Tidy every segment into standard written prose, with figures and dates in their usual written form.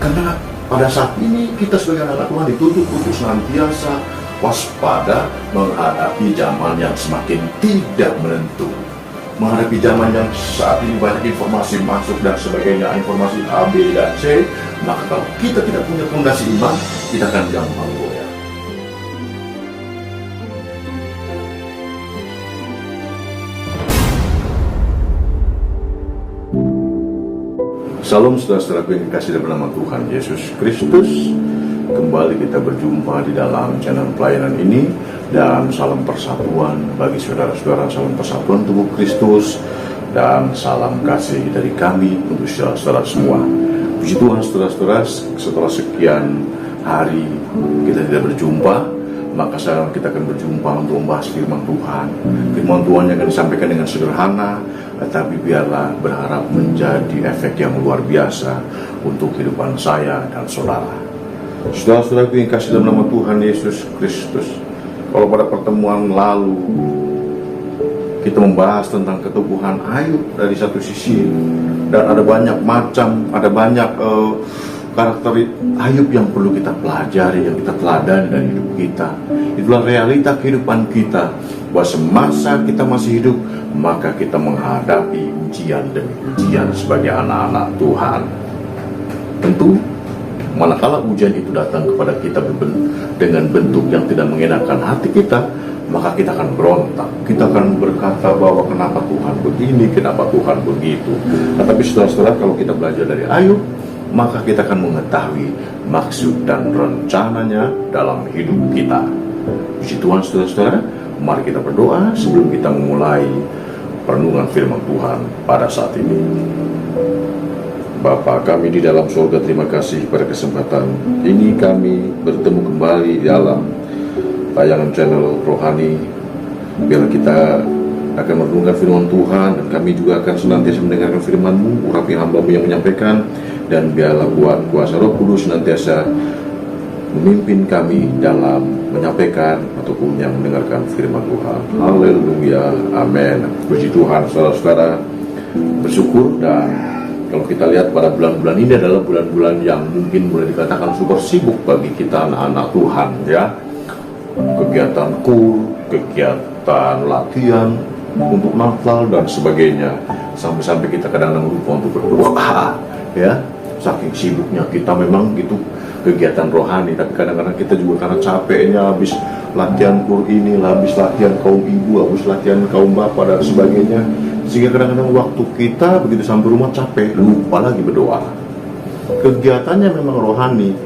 Karena pada saat ini kita sebagai anak Tuhan dituntut untuk senantiasa waspada menghadapi zaman yang semakin tidak menentu. Menghadapi zaman yang saat ini banyak informasi masuk dan sebagainya, informasi A, B, dan C, maka kalau kita tidak punya fondasi iman, kita akan gampang goyah. Salam saudara-saudaraku yang dikasihi dalam nama Tuhan Yesus Kristus. Kembali kita berjumpa di dalam channel pelayanan ini, dan salam persatuan bagi saudara-saudara, salam persatuan tubuh Kristus, dan salam kasih dari kami untuk saudara-saudara semua. Puji Tuhan saudara-saudara, setelah sekian hari kita tidak berjumpa, maka sekarang kita akan berjumpa untuk membahas firman Tuhan. Firman Tuhan yang akan disampaikan dengan sederhana, tetapi biarlah berharap menjadi efek yang luar biasa untuk kehidupan saya dan saudara. Saudara-saudaraku yang kasih dalam nama Tuhan Yesus Kristus, kalau pada pertemuan lalu kita membahas tentang keteguhan Ayub dari satu sisi, dan ada banyak macam, ada banyak karakter Ayub yang perlu kita pelajari, yang kita teladani dari hidup kita. Itulah realita kehidupan kita, bahwa semasa kita masih hidup, maka kita menghadapi ujian demi ujian sebagai anak-anak Tuhan. Tentu manakala ujian itu datang kepada kita dengan bentuk yang tidak mengenakan hati kita, maka kita akan berontak, kita akan berkata bahwa kenapa Tuhan begini, kenapa Tuhan begitu. Tetapi saudara-saudara, kalau kita belajar dari Ayub, maka kita akan mengetahui maksud dan rencananya dalam hidup kita. Puji Tuhan saudara-saudara, mari kita berdoa sebelum kita memulai perenungan firman Tuhan pada saat ini. Bapa kami di dalam surga, terima kasih pada kesempatan ini kami bertemu kembali dalam tayangan channel Rohani. Biar kita akan merenungkan firman Tuhan, dan kami juga akan senantiasa mendengarkan firman-Mu, urapi hamba-Mu yang menyampaikan, dan biarlah buat kuasa Roh Kudus senantiasa memimpin kami dalam menyampaikan ataupun yang mendengarkan firman Tuhan. Haleluya, amin. Puji Tuhan saudara-saudara, bersyukur. Dan kalau kita lihat pada bulan-bulan ini adalah bulan-bulan yang mungkin boleh dikatakan super sibuk bagi kita anak-anak Tuhan, ya. Kegiatan kur, kegiatan latihan untuk Natal dan sebagainya, sampai-sampai kita kadang-kadang lupa untuk berdoa, ya. Saking sibuknya kita memang gitu kegiatan rohani, tapi kadang-kadang kita juga karena capeknya habis latihan kur ini, habis latihan kaum ibu, habis latihan kaum bapak dan sebagainya, sehingga kadang-kadang waktu kita begitu sampai rumah capek, lupa lagi berdoa. Kegiatannya memang rohani,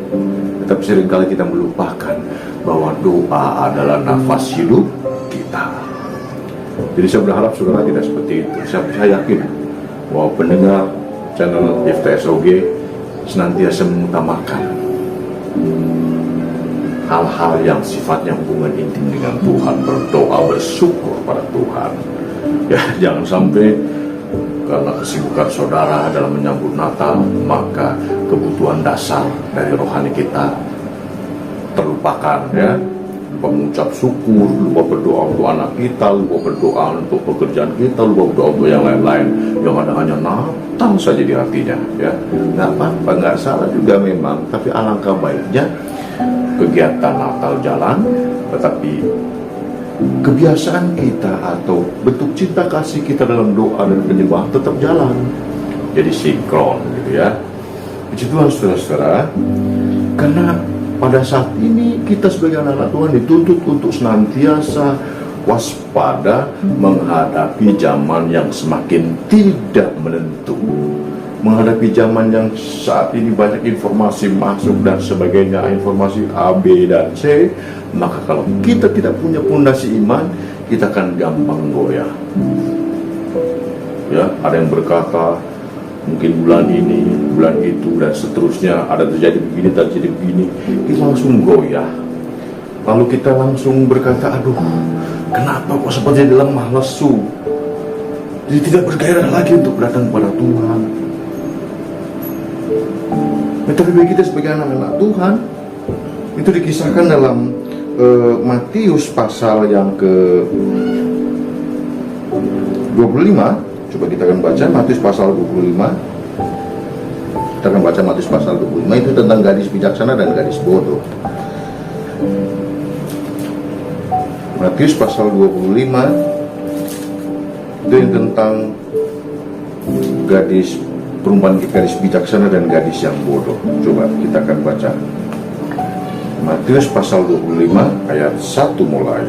tetapi seringkali kita melupakan bahwa doa adalah nafas hidup kita. Jadi saya berharap saudara tidak seperti itu. Saya yakin bahwa pendengar channel FTSOG senantiasa mengutamakan hal-hal yang sifatnya hubungan intim dengan Tuhan, berdoa, bersyukur pada Tuhan. Ya, jangan sampai karena kesibukan saudara dalam menyambut Natal, maka kebutuhan dasar dari rohani kita terlupakan, ya. Lupa mengucap syukur, lupa berdoa untuk anak kita, lupa berdoa untuk pekerjaan kita, lupa berdoa untuk yang lain-lain, yang ada hanya Natal saja di hatinya, ya. Nggak apa-apa, nggak salah juga memang, tapi alangkah baiknya kegiatan Natal jalan, tetapi kebiasaan kita atau bentuk cinta kasih kita dalam doa dan penyembahan tetap jalan, jadi sinkron gitu, ya. Puji Tuhan saudara-saudara, karena pada saat ini kita sebagai anak-anak Tuhan dituntut untuk senantiasa waspada menghadapi zaman yang semakin tidak menentu. Menghadapi zaman yang saat ini banyak informasi masuk dan sebagainya, informasi A, B, dan C, maka kalau kita tidak punya fondasi iman, kita akan gampang goyah. Ya, ada yang berkata mungkin bulan ini, bulan itu, dan seterusnya, ada terjadi begini, terjadi begini, kita langsung goyah. Lalu kita langsung berkata, aduh, kenapa kok seperti lemah lesu, jadi tidak bergairah lagi untuk datang kepada Tuhan. Tapi bagi kita sebagai anak-anak Tuhan, itu dikisahkan dalam Matius pasal yang ke 25. Coba kita akan baca Matius pasal 25 Kita akan baca Matius pasal 25, itu tentang gadis bijaksana dan gadis bodoh. Matius pasal 25 itu yang tentang perumpamaan gadis bijaksana dan gadis yang bodoh. Coba kita akan baca Matius pasal 25 ayat 1 mulai.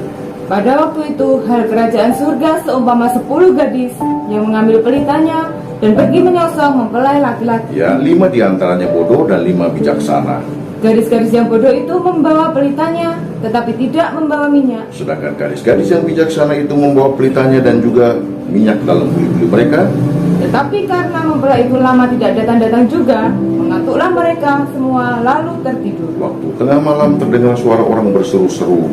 Pada waktu itu, hal kerajaan surga seumpama 10 gadis yang mengambil pelitanya dan pergi menyongsong mempelai laki-laki. Ya, 5 diantaranya bodoh dan 5 bijaksana. Gadis-gadis yang bodoh itu membawa pelitanya, tetapi tidak membawa minyak. Sedangkan gadis-gadis yang bijaksana itu membawa pelitanya dan juga minyak dalam buli-buli mereka. Tetapi karena mempelai itu lama tidak datang-datang juga, mengantuklah mereka semua lalu tertidur. Waktu tengah malam terdengar suara orang berseru-seru.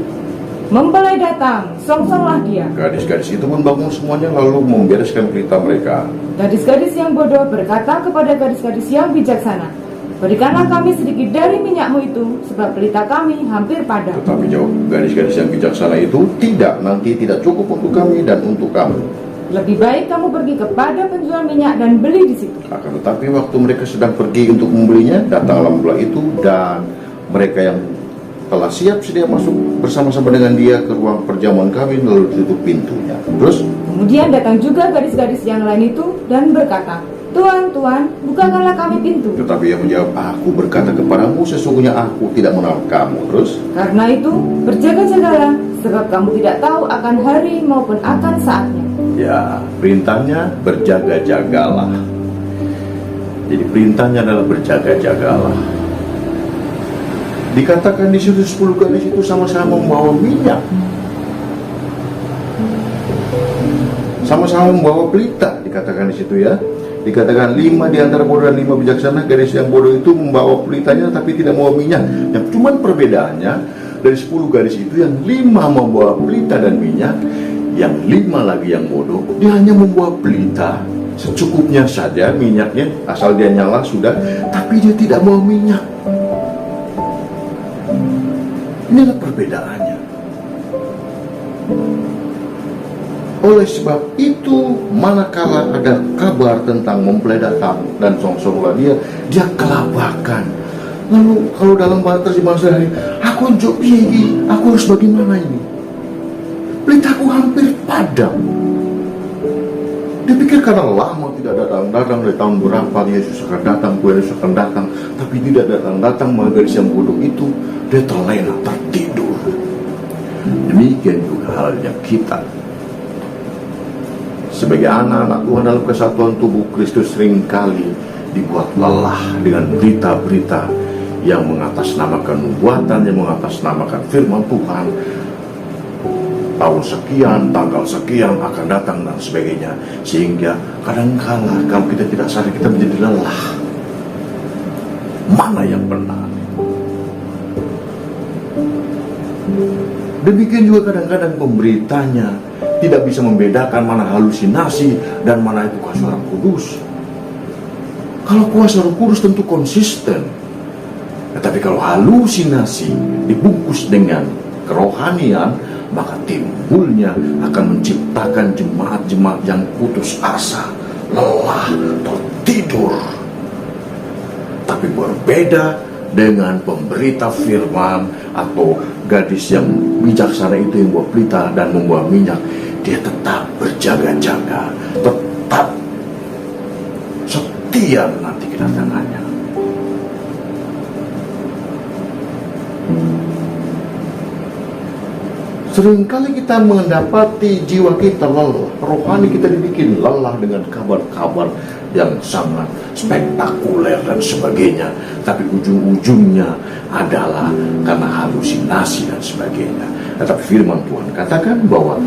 Mempelai datang, songsonglah dia. Gadis-gadis itu pun bangun semuanya lalu membereskan pelita mereka. Gadis-gadis yang bodoh berkata kepada gadis-gadis yang bijaksana, berikanlah kami sedikit dari minyakmu itu, sebab pelita kami hampir padam. Tetapi jawab gadis-gadis yang bijaksana itu, tidak, nanti tidak cukup untuk kami dan untuk kamu. Lebih baik kamu pergi kepada penjual minyak dan beli di situ. Akan tetapi waktu mereka sedang pergi untuk membelinya, datanglah mempelai itu dan mereka yang telah siap sedia masuk bersama-sama dengan dia ke ruang perjamuan kami lalu ditutup pintunya. Terus kemudian datang juga gadis-gadis yang lain itu dan berkata, Tuan, Tuan, bukakanlah kami pintu. Tetapi ia menjawab, aku berkata kepadamu, sesungguhnya aku tidak mengenal kamu. Terus karena itu berjaga-jagalah, sebab kamu tidak tahu akan hari maupun akan saatnya. ya, perintahnya berjaga-jagalah. Jadi perintahnya adalah berjaga-jagalah. Dikatakan di situ 10 gadis itu sama-sama membawa minyak, sama-sama membawa pelita. Dikatakan di situ ya. Dikatakan 5 di antara bodoh dan 5 bijaksana. Gadis yang bodoh itu membawa pelitanya tapi tidak membawa minyak. Yang cuman perbedaannya dari 10 gadis itu yang 5 membawa pelita dan minyak, yang 5 lagi yang bodoh dia hanya membawa pelita secukupnya saja, minyaknya asal dia nyala sudah, tapi dia tidak membawa minyak. Inilah perbedaannya. Oleh sebab itu, manakala ada kabar tentang mempelai datang dan songsonglah dia kelabakan. Lalu kalau dalam bahasa terjemahan sehari, aku jauh piye, aku harus bagaimana ini? Pelitaku hampir padam. Dia pikir karena lama tidak datang dari tahun berapa Yesus akan datang, Yesus akan datang, tapi tidak datang. Maka gadis yang bodoh itu dia terlena, tertidur. Demikian juga halnya kita sebagai anak-anak Tuhan dalam kesatuan tubuh Kristus seringkali dibuat lelah dengan berita-berita yang mengatasnamakan nubuatan, yang mengatasnamakan firman Tuhan. Tahun sekian, tanggal sekian akan datang dan sebagainya, sehingga kadang-kala kalau kita tidak sadar kita menjadi lelah. Mana yang benar? Demikian juga kadang-kadang pemberitanya tidak bisa membedakan mana halusinasi dan mana itu kuasa Roh Kudus. Kalau kuasa Roh Kudus tentu konsisten, tetapi kalau halusinasi dibungkus dengan kerohanian, maka timbulnya akan menciptakan jemaat-jemaat yang putus asa, lelah, tertidur. Tapi berbeda dengan pemberita firman atau gadis yang bijaksana itu yang membawa pelita dan membawa minyak, dia tetap berjaga-jaga, tetap setia nanti kedatangannya. Seringkali kita mendapati jiwa kita lelah, rohani kita dibikin lelah dengan kabar-kabar yang sangat spektakuler dan sebagainya, tapi ujung-ujungnya adalah karena halusinasi dan sebagainya. Tetapi firman Tuhan katakan bahwa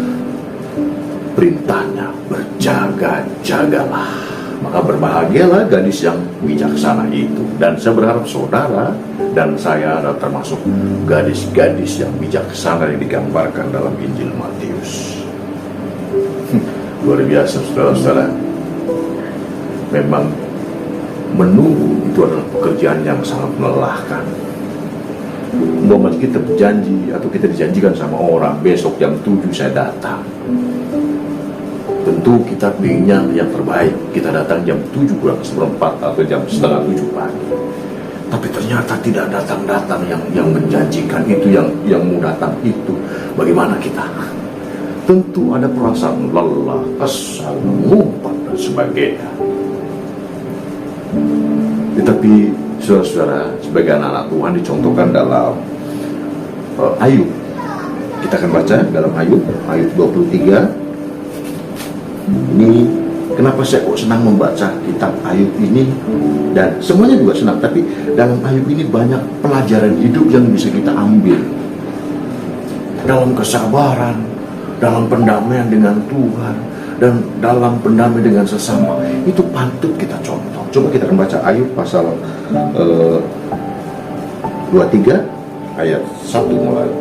perintahnya berjaga-jagalah. Maka berbahagialah gadis yang bijaksana itu. Dan saya berharap saudara dan saya adalah termasuk gadis-gadis yang bijaksana yang digambarkan dalam Injil Matius. Luar biasa saudara-saudara. Memang menunggu itu adalah pekerjaan yang sangat melelahkan. Umpama kita berjanji atau kita dijanjikan sama orang, besok jam 7 saya datang. Tentu kita pinginnya yang terbaik. Kita datang jam 7 kurang seperempat atau jam setengah 7 pagi. Tapi ternyata tidak datang-datang yang menjanjikan itu, yang mau datang itu. Bagaimana kita? Tentu ada perasaan lelah, kesal, mengumpat dan sebagainya. Tetapi saudara-saudara, sebagai anak-anak Tuhan dicontohkan dalam Ayub. Kita akan baca dalam Ayub 23. Ini kenapa saya kok senang membaca kitab Ayub ini, dan semuanya juga senang, tapi dalam Ayub ini banyak pelajaran hidup yang bisa kita ambil. Dalam kesabaran, dalam pendamaian dengan Tuhan, dan dalam pendamaian dengan sesama, itu patut kita contoh. Coba kita akan baca Ayub pasal 23 ayat 1 mulai.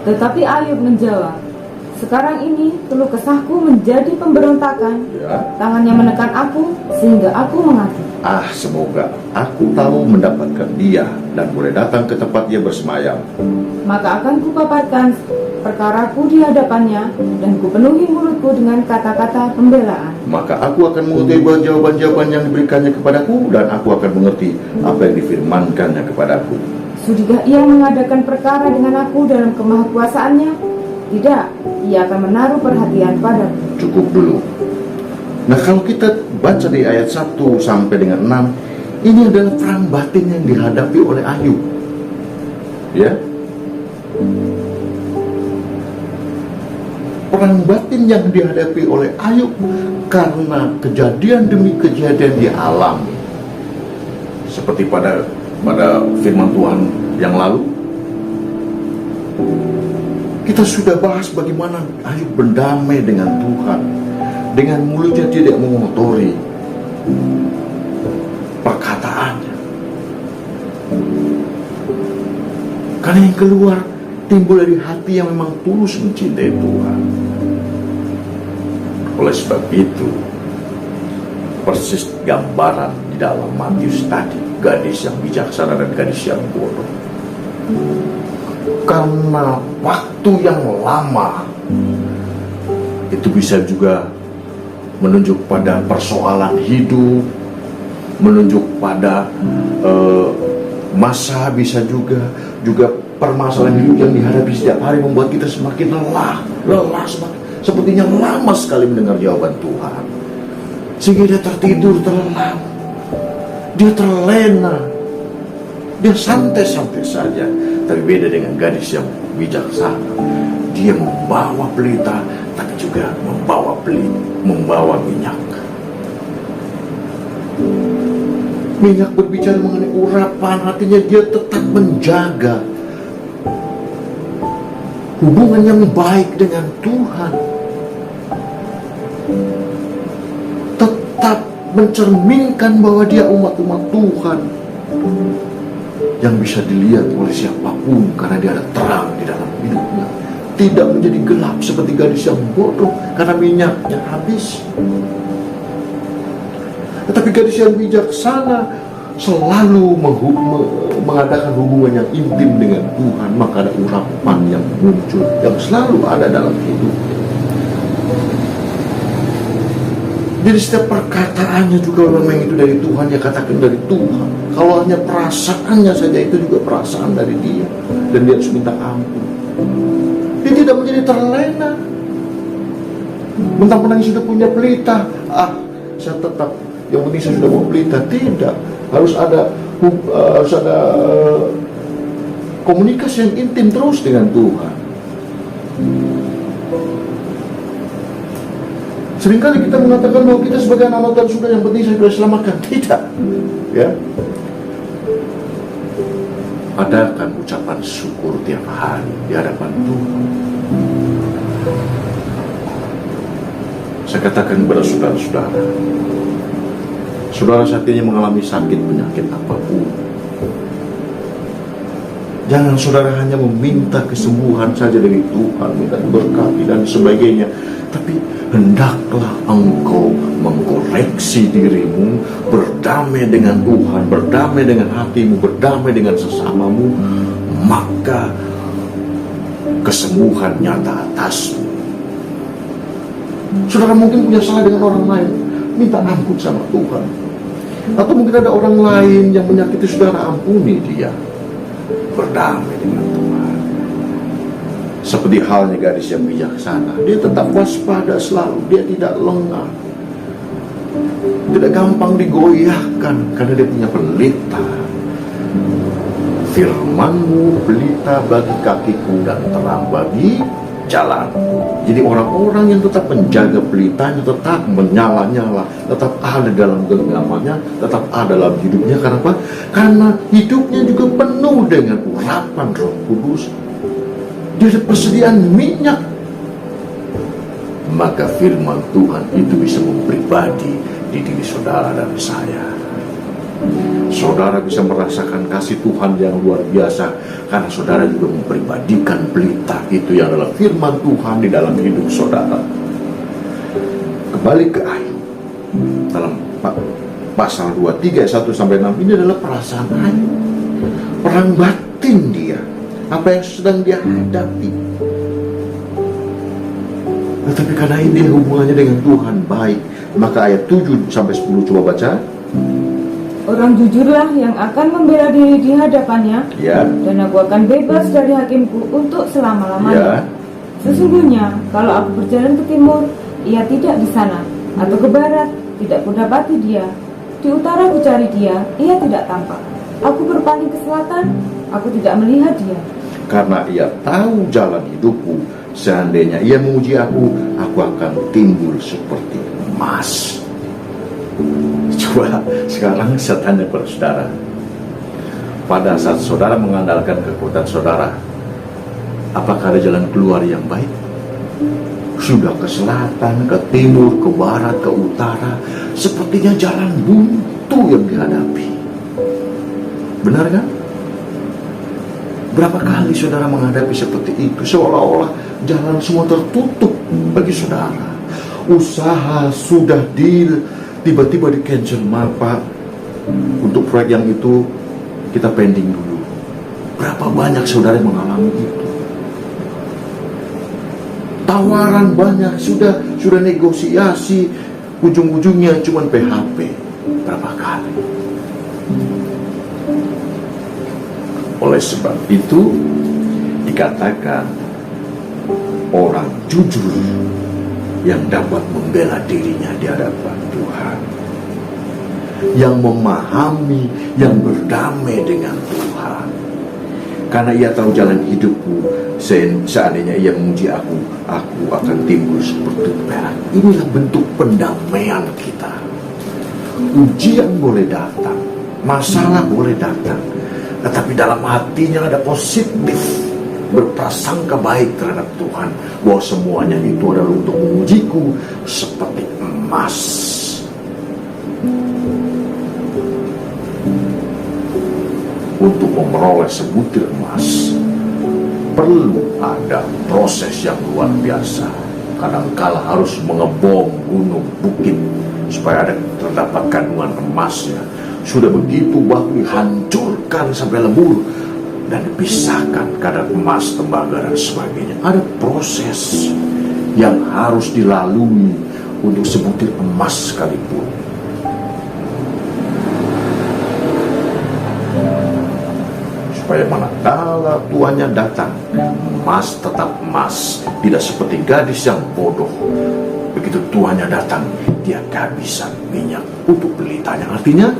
Tetapi Ayub menjawab, sekarang ini keluh kesahku menjadi pemberontakan, tangannya menekan aku sehingga aku mengati. Semoga aku tahu mendapatkan dia dan boleh datang ke tempat dia bersemayam. Maka akan kupaparkan perkaraku di hadapannya dan kupenuhi mulutku dengan kata-kata pembelaan. Maka aku akan mengetahui jawaban-jawaban yang diberikannya kepadaku, dan aku akan mengerti apa yang difirmankannya kepadaku. Sudahkah ia mengadakan perkara dengan aku dalam kemahakuasaannya? Tidak, ia akan menaruh perhatian padaku. Cukup dulu. Nah, kalau kita baca di ayat 1 sampai dengan 6, ini adalah perang batin yang dihadapi oleh Ayub. Ya. Perang batin yang dihadapi oleh Ayub karena kejadian demi kejadian dialami. Seperti pada firman Tuhan yang lalu, kita sudah bahas bagaimana Ayub berdamai dengan Tuhan. Dengan mulutnya tidak mengotori perkataannya. Karena yang keluar timbul dari hati yang memang tulus mencintai Tuhan. Oleh sebab itu, persis gambaran di dalam Matius tadi, gadis yang bijaksana dan gadis yang bodoh. Karena waktu yang lama, itu bisa juga menunjuk pada persoalan hidup, menunjuk pada masa, bisa juga permasalahan hidup yang dihadapi setiap hari membuat kita semakin lelah sepertinya lama sekali mendengar jawaban Tuhan, sehingga dia tertidur terlelap, dia terlena, dia santai-santai saja. Tapi beda dengan gadis yang bijaksana, dia membawa pelita, tapi juga membawa minyak. Minyak berbicara mengenai urapan, artinya dia tetap menjaga hubungan yang baik dengan Tuhan, tetap mencerminkan bahwa dia umat-umat Tuhan yang bisa dilihat oleh siapapun karena dia ada terang di dalam hidupnya. Tidak menjadi gelap seperti gadis yang bodoh karena minyaknya habis. Tetapi gadis yang bijaksana selalu mengadakan hubungan yang intim dengan Tuhan. Maka ada urapan yang muncul, yang selalu ada dalam hidupnya. Jadi setiap perkataannya juga memang itu dari Tuhan, dia katakan dari Tuhan. Kalau hanya perasaannya saja, itu juga perasaan dari dia, dan dia harus minta ampun. Dia tidak menjadi terlena. Mentang-mentang sudah punya pelita, saya tetap, yang penting saya sudah mau pelita. Tidak, harus ada komunikasi yang intim terus dengan Tuhan. Seringkali kita mengatakan bahwa kita sebagai anak Tuhan sudah, yang penting saya sudah diselamatkan. Tidak, ya. Adakan ucapan syukur tiap hari di hadapan Tuhan. Saya katakan kepada saudara-saudara, saudara saat ini mengalami sakit penyakit apapun, jangan saudara hanya meminta kesembuhan saja dari Tuhan, minta diberkati dan sebagainya, tapi hendaklah engkau mengkoreksi dirimu, berdamai dengan Tuhan, berdamai dengan hatimu, berdamai dengan sesamamu, maka kesembuhan nyata atasmu. Saudara mungkin punya salah dengan orang lain, minta ampun sama Tuhan. Atau mungkin ada orang lain yang menyakiti saudara, ampuni dia, berdamai dengan Tuhan. Seperti halnya gadis yang bijaksana, dia tetap waspada selalu, dia tidak lengah, tidak gampang digoyahkan, karena dia punya pelita. Firman-Mu pelita bagi kakiku dan terang bagi jalanku. Jadi orang-orang yang tetap menjaga pelitanya, tetap menyala-nyala, tetap ada dalam genggamannya, tetap ada dalam hidupnya. Karena apa? Karena hidupnya juga penuh dengan urapan Roh Kudus. Dia ada persediaan minyak. Maka firman Tuhan itu bisa mempribadi di diri saudara dan saya. Saudara bisa merasakan kasih Tuhan yang luar biasa karena saudara juga mempribadikan pelita itu yang adalah firman Tuhan di dalam hidup saudara. Kembali ke Ayub dalam pasal 23 ayat 1-6, ini adalah perasaan Ayub, perang batin dia, apa yang sedang dia hadapi. Tetapi karena ini hubungannya dengan Tuhan baik, maka ayat 7-10 coba baca. Orang jujurlah yang akan membela diri di hadapannya, Ya. dan aku akan bebas dari hakimku untuk selama-lamanya. Ya. Sesungguhnya, kalau aku berjalan ke timur, ia tidak di sana, atau ke barat, tidak kudapati dia. Di utara ku cari dia, ia tidak tampak. Aku berpaling ke selatan, aku tidak melihat dia. Karena ia tahu jalan hidupku, seandainya ia menguji aku akan timbul seperti emas. Coba sekarang saya tanya kepada saudara, pada saat saudara mengandalkan kekuatan saudara, apakah ada jalan keluar yang baik? Sudah ke selatan, ke timur, ke barat, ke utara, sepertinya jalan buntu yang dihadapi. Benar kan? Berapa kali saudara menghadapi seperti itu, seolah-olah jalan semua tertutup bagi saudara. Usaha sudah tiba-tiba di cancel, Pak, untuk proyek yang itu kita pending dulu. Berapa banyak saudara yang mengalami itu? Tawaran banyak, sudah negosiasi, ujung-ujungnya cuma PHP. Berapa kali? Oleh sebab itu dikatakan orang jujur yang dapat membela dirinya di hadapan Tuhan, yang memahami, yang berdamai dengan Tuhan. Karena ia tahu jalan hidupku, seandainya ia menguji aku akan timbul seperti perak. Inilah bentuk pendamaian kita. Ujian boleh datang, masalah boleh datang, tetapi dalam hatinya ada positif, berprasangka baik terhadap Tuhan, bahwa semuanya itu adalah untuk mengujiku seperti emas. Untuk memperoleh sebutir emas perlu ada proses yang luar biasa. Kadangkala harus mengebom gunung bukit supaya terdapat kandungan emasnya. Sudah begitu baku dihancurkan sampai lebur dan dipisahkan kadar emas, tembaga dan sebagainya. Ada proses yang harus dilalui untuk sebutir emas sekalipun. Supaya manakala tuannya datang, emas tetap emas, tidak seperti gadis yang bodoh. Begitu tuannya datang, dia kehabisan minyak untuk pelitanya. Artinya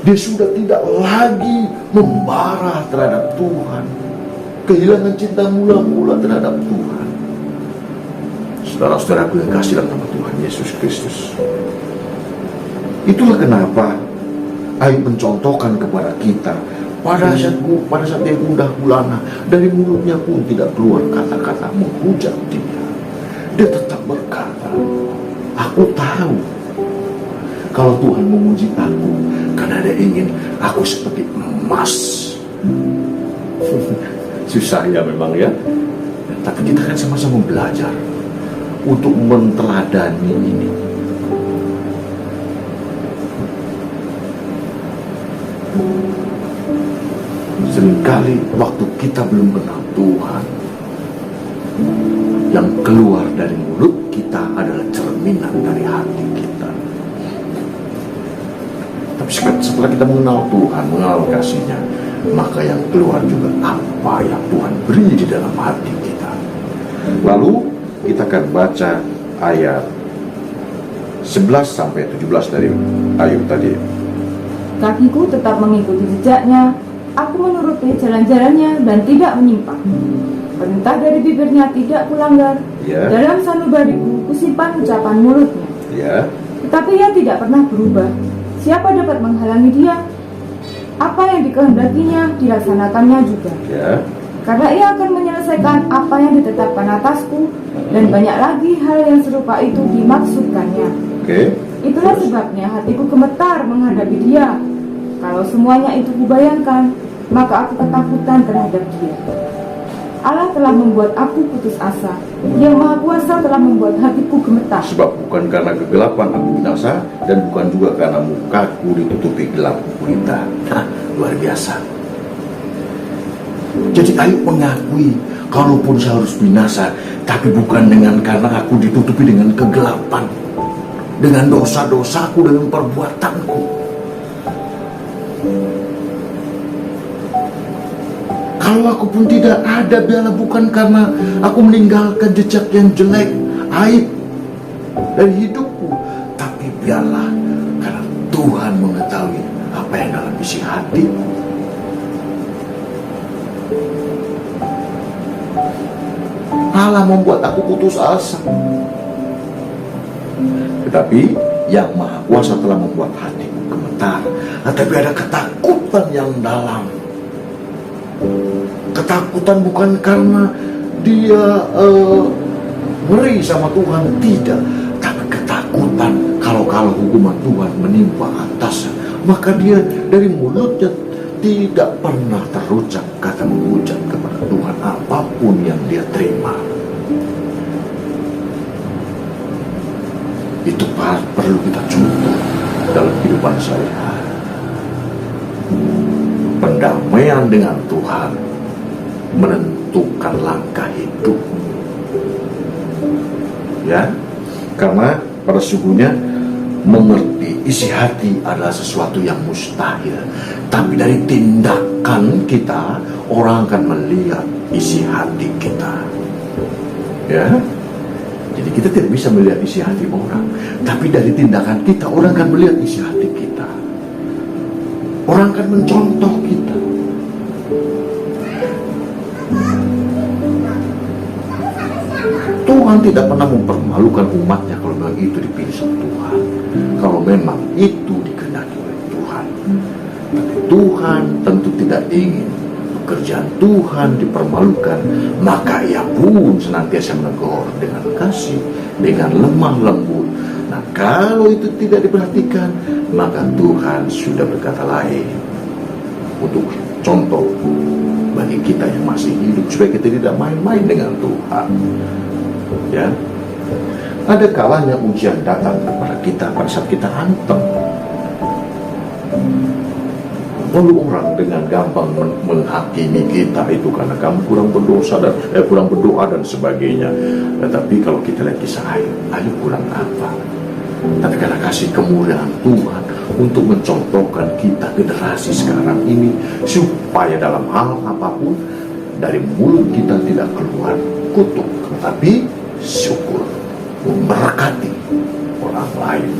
dia sudah tidak lagi membara terhadap Tuhan, kehilangan cinta mula-mula terhadap Tuhan. Saudara-saudaraku yang kasih dalam nama Tuhan Yesus Kristus, itulah kenapa Ayub mencontohkan kepada kita, pada saat dia gundah gulana, dari mulutnya pun tidak keluar kata-kata menghujat dia. Dia tetap berkata, aku tahu kalau Tuhan menguji aku, karena dia ingin aku seperti emas. Susah ya memang ya, tapi kita kan sama-sama belajar untuk menteladani ini. Seringkali waktu kita belum kenal Tuhan, yang keluar dari mulut kita adalah cermin cerminan dari hati kita. Tapi setelah kita mengenal Tuhan, mengenal kasih-Nya, maka yang keluar juga apa yang Tuhan beri di dalam hati kita. Lalu kita akan baca ayat 11 sampai 17 dari Ayub tadi. Kakiku tetap mengikuti jejaknya, aku menuruti jalan-jalannya dan tidak menyimpang. Perintah dari bibirnya tidak kulanggar, Ya. dalam sanubariku kusimpan ucapan mulutnya. Ya, Tetapi ia tidak pernah berubah. Siapa dapat menghalangi dia? Apa yang dikehendakinya dilaksanakannya juga. ya, Karena ia akan menyelesaikan apa yang ditetapkan atasku, dan banyak lagi hal yang serupa itu dimaksudkannya. oke. Itulah sebabnya hatiku gemetar menghadapi dia. Kalau semuanya itu kubayangkan, maka aku ketakutan terhadap dia. Allah telah membuat aku putus asa. Yang Maha Kuasa telah membuat hatiku gemetar. Sebab bukan karena kegelapan aku binasa, dan bukan juga karena mukaku ditutupi gelap gulita. Luar biasa. Jadi Ayub mengakui, kalaupun saya harus binasa, tapi bukan karena aku ditutupi dengan kegelapan, dengan dosa-dosaku, dengan perbuatanku. Kalau aku pun tidak ada, biarlah bukan karena aku meninggalkan jejak yang jelek, aib dari hidupku, tapi biarlah karena Tuhan mengetahui apa yang dalam isi hati. Allah membuat aku putus asa, tetapi Yang Maha Kuasa telah membuat hatiku gemetar. Tetapi ada ketakutan yang dalam. Ketakutan bukan karena dia ngeri sama Tuhan, tidak, tapi ketakutan kalau hukuman Tuhan menimpa atasnya, maka dia dari mulutnya tidak pernah terucap kata menghujat kepada Tuhan apapun yang dia terima. Itu perlu kita contoh dalam kehidupan sehari-hari. Pendamaian dengan Tuhan menentukan langkah hidup, ya, karena pada sesungguhnya mengerti isi hati adalah sesuatu yang mustahil, tapi dari tindakan kita orang akan melihat isi hati kita, ya. Jadi kita tidak bisa melihat isi hati orang, tapi dari tindakan kita orang akan melihat isi hati kita. Orang akan mencontoh kita. Tuhan tidak pernah mempermalukan umatnya kalau memang itu dipilih sama Tuhan, kalau memang itu dikehendaki oleh Tuhan. Tapi Tuhan tentu tidak ingin pekerjaan Tuhan dipermalukan, maka Ia pun senantiasa menegur dengan kasih, dengan lemah lembut. Nah, kalau itu tidak diperhatikan, maka Tuhan sudah berkata lain untuk contoh bagi kita yang masih hidup, supaya kita tidak main-main dengan Tuhan. Ya, ada kalanya ujian datang kepada kita pada saat kita hantem. Lalu orang dengan gampang menghakimi kita itu karena kamu kurang berdosa dan kurang berdoa dan sebagainya. Tetapi kalau kita lihat kisah Ayub kurang apa? Tapi karena kasih kemuliaan Tuhan untuk mencontohkan kita generasi sekarang ini, supaya dalam hal apapun dari mulut kita tidak keluar kutuk, tetapi syukur, memberkati orang lain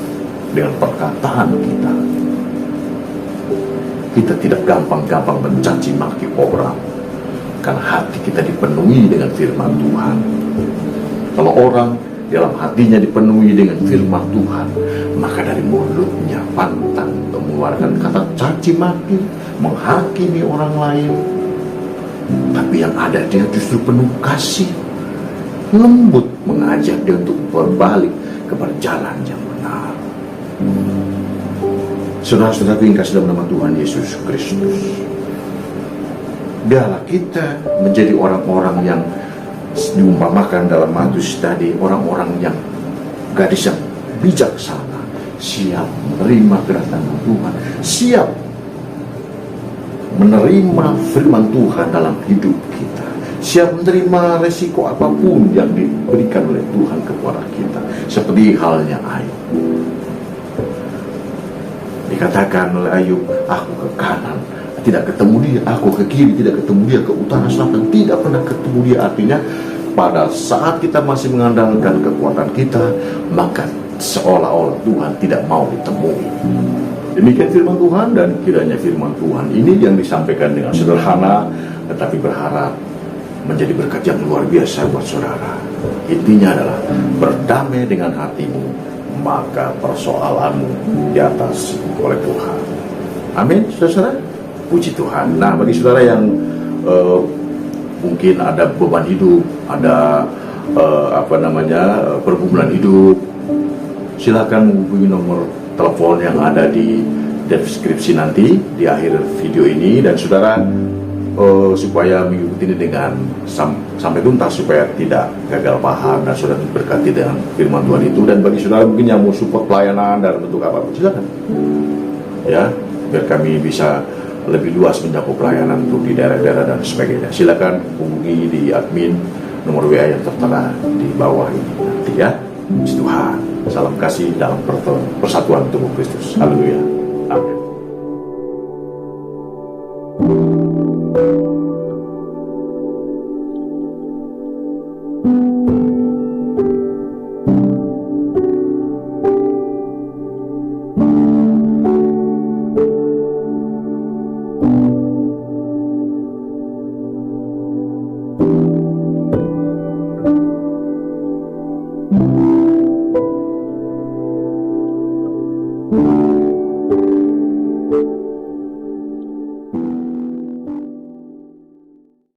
dengan perkataan kita. Kita tidak gampang-gampang mencaci maki orang, karena hati kita dipenuhi dengan firman Tuhan. Kalau orang dalam hatinya dipenuhi dengan firman Tuhan, maka dari mulutnya pantang untuk mengeluarkan kata caci maki, menghakimi orang lain. Tapi yang ada dia justru penuh kasih, lembut, mengajak dia untuk berbalik kepada jalan yang benar. Saudara-saudara yang kasih dalam nama Tuhan Yesus Kristus, biarlah kita menjadi orang-orang yang diumpamakan dalam Matius tadi, orang-orang yang gadis yang bijaksana, siap menerima kedatangan Tuhan, siap menerima firman Tuhan dalam hidup kita, siap menerima resiko apapun yang diberikan oleh Tuhan kepada kita. Seperti halnya Ayub. Dikatakan oleh Ayub, aku ke kanan tidak ketemu dia, aku ke kiri tidak ketemu dia, ke utara selatan tidak pernah ketemu dia. Artinya pada saat kita masih mengandalkan kekuatan kita, maka seolah-olah Tuhan tidak mau ditemui. Demikian firman Tuhan, dan kiranya firman Tuhan ini yang disampaikan dengan sederhana tetapi berharap menjadi berkat yang luar biasa buat saudara. Intinya adalah berdamai dengan hatimu, maka persoalanmu di atas oleh Tuhan. Amin, saudara. Puji Tuhan. Nah, bagi saudara yang mungkin ada beban hidup, ada pergumulan hidup, silakan menghubungi nomor telepon yang ada di deskripsi nanti di akhir video ini, dan saudara supaya mengikuti ini dengan sampai tuntas, supaya tidak gagal paham dan saudara diberkati dengan firman Tuhan itu. Dan bagi saudara mungkin yang mau support pelayanan dalam bentuk apapun, silakan ya, biar kami bisa lebih luas mencakup pelayanan untuk di daerah-daerah dan sebagainya. Silakan hubungi di admin nomor WA yang tertera di bawah ini nanti ya. Puji Tuhan. Salam kasih dalam persatuan tubuh Kristus. Haleluya. Amin.